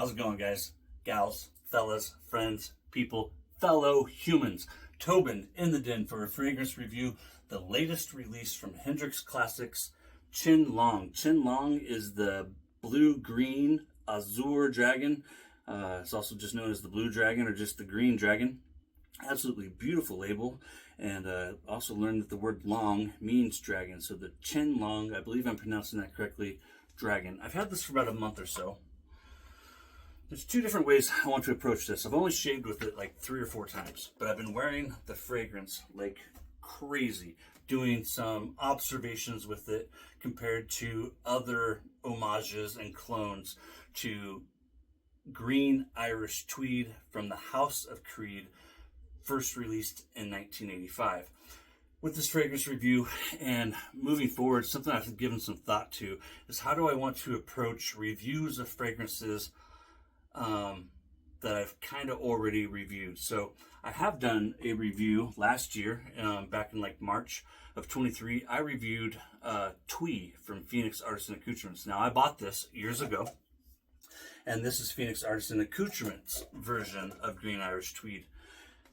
How's it going, guys, gals, fellas, friends, people, fellow humans? Tobin in the den for a fragrance review, the latest release from Hendrix Classics, Qinglong. Qinglong is the blue-green azure dragon. It's also just known as the blue dragon or just the green dragon. Absolutely beautiful label. And also learned that the word long means dragon. So the Qinglong, I believe I'm pronouncing that correctly, dragon. I've had this for about a month or so. There's two different ways I want to approach this. I've only shaved with it like 3 or 4 times, but I've been wearing the fragrance like crazy, doing some observations with it compared to other homages and clones to green Irish Tweed from the House of Creed, first released in 1985. With this fragrance review and moving forward, something I've given some thought to is how do I want to approach reviews of fragrances that I've kind of already reviewed. So I have done a review last year, back in like March of 23. I reviewed Tweed from Phoenix Artisan Accoutrements. Now I bought this years ago, and this is Phoenix Artisan Accoutrements version of Green Irish Tweed.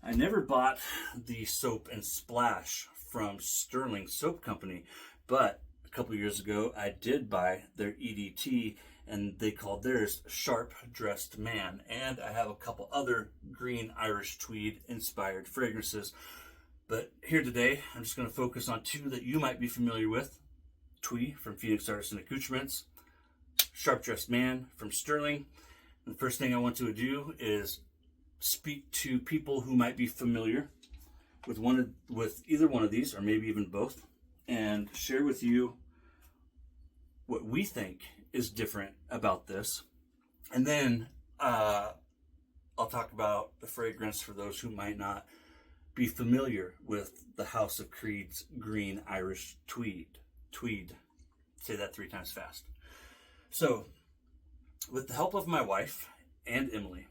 I never bought the soap and splash from Sterling Soap Company, but a couple years ago I did buy their EDT, and they called theirs Sharp Dressed Man. And I have a couple other green Irish Tweed inspired fragrances. But here today, I'm just going to focus on 2 that you might be familiar with. Tweed from Phoenix Artisan Accoutrements, Sharp Dressed Man from Sterling. And the first thing I want to do is speak to people who might be familiar with either one of these, or maybe even both, and share with you what we think is different about this. And then I'll talk about the fragrance for those who might not be familiar with the House of Creed's Green Irish Tweed. Say that 3 times fast. So, with the help of my wife and Emily,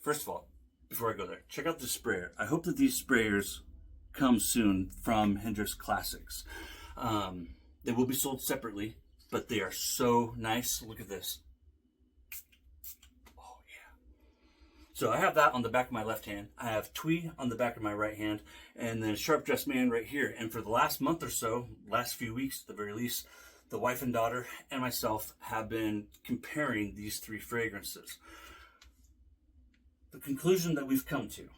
first of all, before I go there, check out the sprayer. I hope that these sprayers come soon from Hendrix Classics. They will be sold separately, but they are so nice. Look at this. Oh, yeah. So I have that on the back of my left hand. I have Tweed on the back of my right hand, and then Sharp Dressed Man right here. And for the last month or so, last few weeks at the very least, the wife and daughter and myself have been comparing these 3 fragrances. The conclusion that we've come to,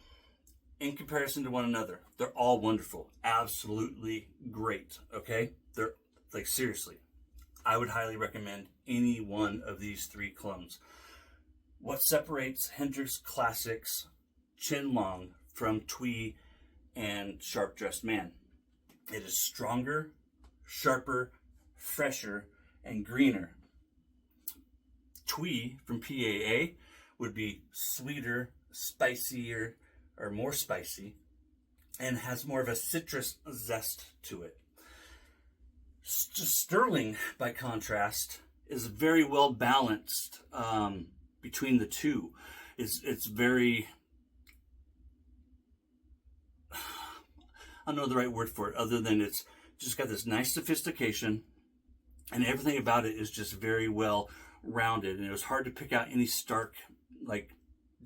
in comparison to one another, they're all wonderful. Absolutely great, okay? They're, like, seriously, I would highly recommend any one of these 3 clones. What separates Hendrix Classics Qinglong from Tweed and Sharp Dressed Man? It is stronger, sharper, fresher, and greener. Tweed from PAA would be sweeter, spicier, or more spicy, and has more of a citrus zest to it. Sterling, by contrast, is very well balanced between the 2. It's very, I don't know the right word for it, other than it's just got this nice sophistication, and everything about it is just very well rounded. And it was hard to pick out any stark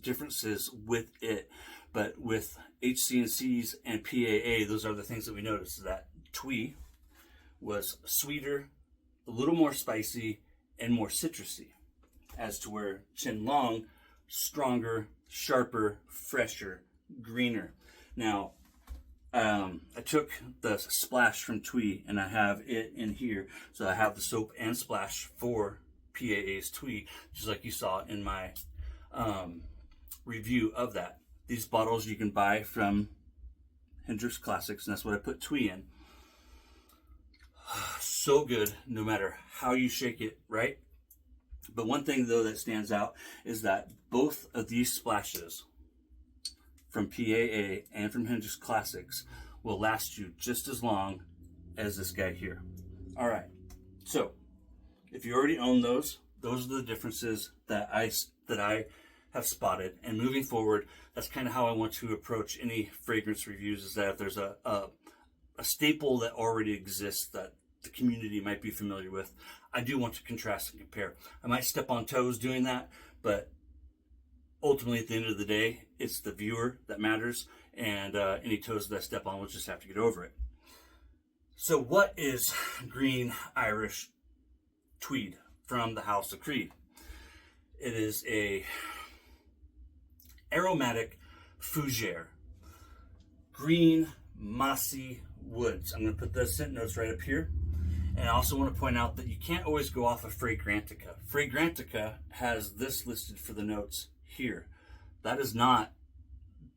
differences with it. But with HCNCs and PAA, those are the things that we noticed. That Tweed was sweeter, a little more spicy, and more citrusy, as to where Qinglong, stronger, sharper, fresher, greener. Now, I took the splash from Tweed and I have it in here. So I have the soap and splash for PAA's Tweed, just like you saw in my review of that. These bottles you can buy from Hendrix Classics, and that's what I put Tweed in. So good, no matter how you shake it, right? But one thing, though, that stands out is that both of these splashes from PAA and from Hendrix Classics will last you just as long as this guy here. All right, so if you already own those are the differences that I have spotted. And moving forward, that's kind of how I want to approach any fragrance reviews, is that if there's a staple that already exists that the community might be familiar with, I do want to contrast and compare. I might step on toes doing that, but ultimately, at the end of the day, it's the viewer that matters, and any toes that I step on, we'll just have to get over it. So what is green Irish Tweed from the House of Creed? It is a aromatic fougere, green mossy woods. I'm going to put the scent notes right up here. And I also want to point out that you can't always go off of Fragrantica. Fragrantica has this listed for the notes here. That is not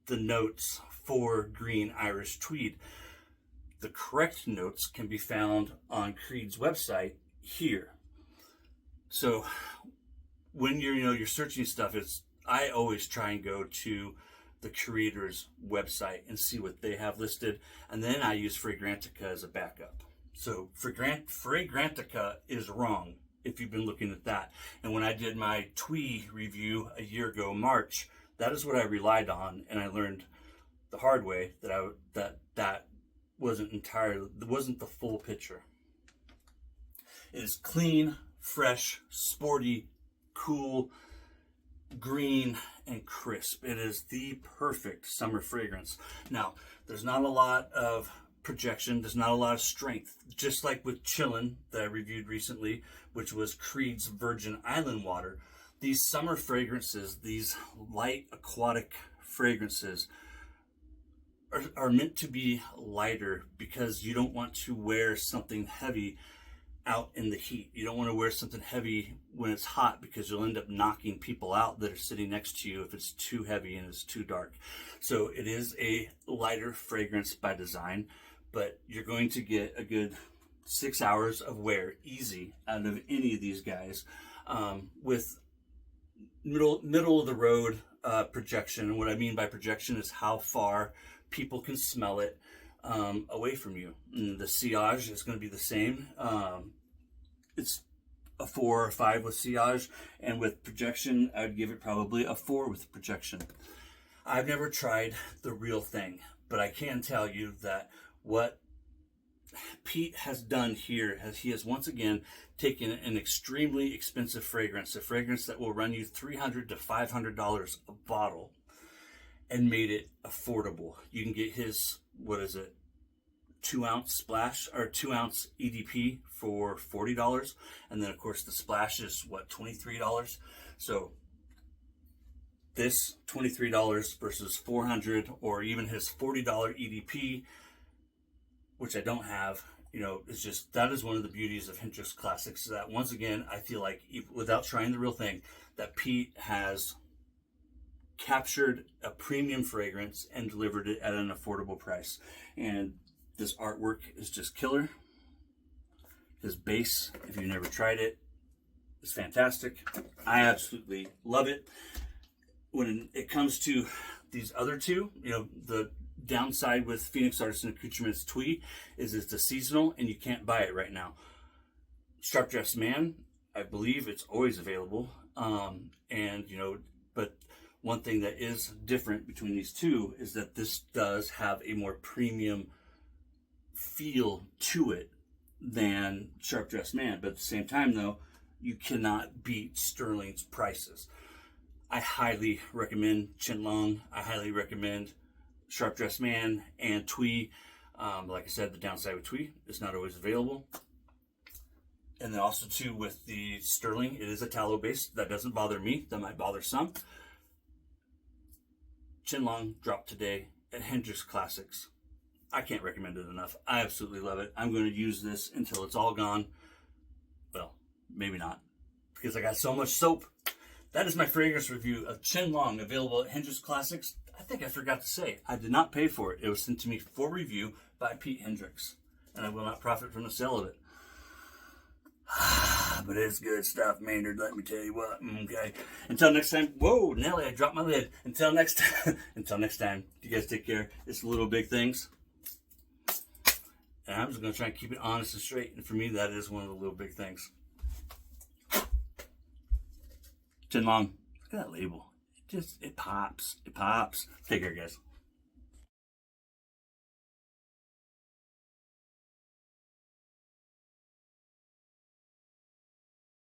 the notes for green Irish Tweed. The correct notes can be found on Creed's website here. So when you're searching stuff, I always try and go to the creator's website and see what they have listed, and then I use Fragrantica as a backup. So Fragrantica is wrong if you've been looking at that. And when I did my Tweed review a year ago, March, that is what I relied on, and I learned the hard way that wasn't the full picture. It is clean, fresh, sporty, cool, green, and crisp. It is the perfect summer fragrance. Now, there's not a lot of projection, there's not a lot of strength. Just like with Chillin' that I reviewed recently, which was Creed's Virgin Island water, these summer fragrances, these light aquatic fragrances, are meant to be lighter because you don't want to wear something heavy out in the heat. You don't want to wear something heavy when it's hot because you'll end up knocking people out that are sitting next to you if it's too heavy and it's too dark. So it is a lighter fragrance by design, but you're going to get a good 6 hours of wear easy out of any of these guys, with middle of the road projection. And what I mean by projection is how far people can smell it away from you. And the sillage is going to be the same. It's a 4 or 5 with sillage, and with projection, I'd give it probably a 4 with projection. I've never tried the real thing, but I can tell you that what Pete has done here, he has once again taken an extremely expensive fragrance, a fragrance that will run you $300 to $500 a bottle, and made it affordable. You can get his, 2-ounce splash or 2-ounce EDP for $40, and then of course the splash is $23. So this $23 versus $400, or even his $40 EDP, which I don't have, it's just, that is one of the beauties of Hendrix Classics, that once again I feel like, without trying the real thing, that Pete has captured a premium fragrance and delivered it at an affordable price. And this artwork is just killer. His base, if you've never tried it, is fantastic. I absolutely love it. When it comes to these other two, the downside with Phoenix Artisan Accoutrements Tweed is it's a seasonal and you can't buy it right now. Sharp Dressed Man, I believe it's always available. But one thing that is different between these two is that this does have a more premium feel to it than Sharp Dressed Man. But at the same time, though, you cannot beat Sterling's prices. I highly recommend Qinglong. I highly recommend Sharp Dressed Man and Tweed. Like I said, the downside with Tweed is not always available. And then also too with the Sterling, it is a tallow base. That doesn't bother me. That might bother some. Qinglong dropped today at Hendrix Classics. I can't recommend it enough. I absolutely love it. I'm going to use this until it's all gone. Well, maybe not, because I got so much soap. That is my fragrance review of Qinglong, available at Hendrix Classics. I think I forgot to say, I did not pay for it. It was sent to me for review by Pete Hendrix, and I will not profit from the sale of it. But it's good stuff, Maynard, let me tell you what. Okay. Until next time. Whoa, Nelly, I dropped my lid. Until next time, you guys take care. It's the little big things. And I'm just going to try and keep it honest and straight. And for me, that is one of the little big things. Qinglong. Look at that label. It pops. It pops. Take care, guys.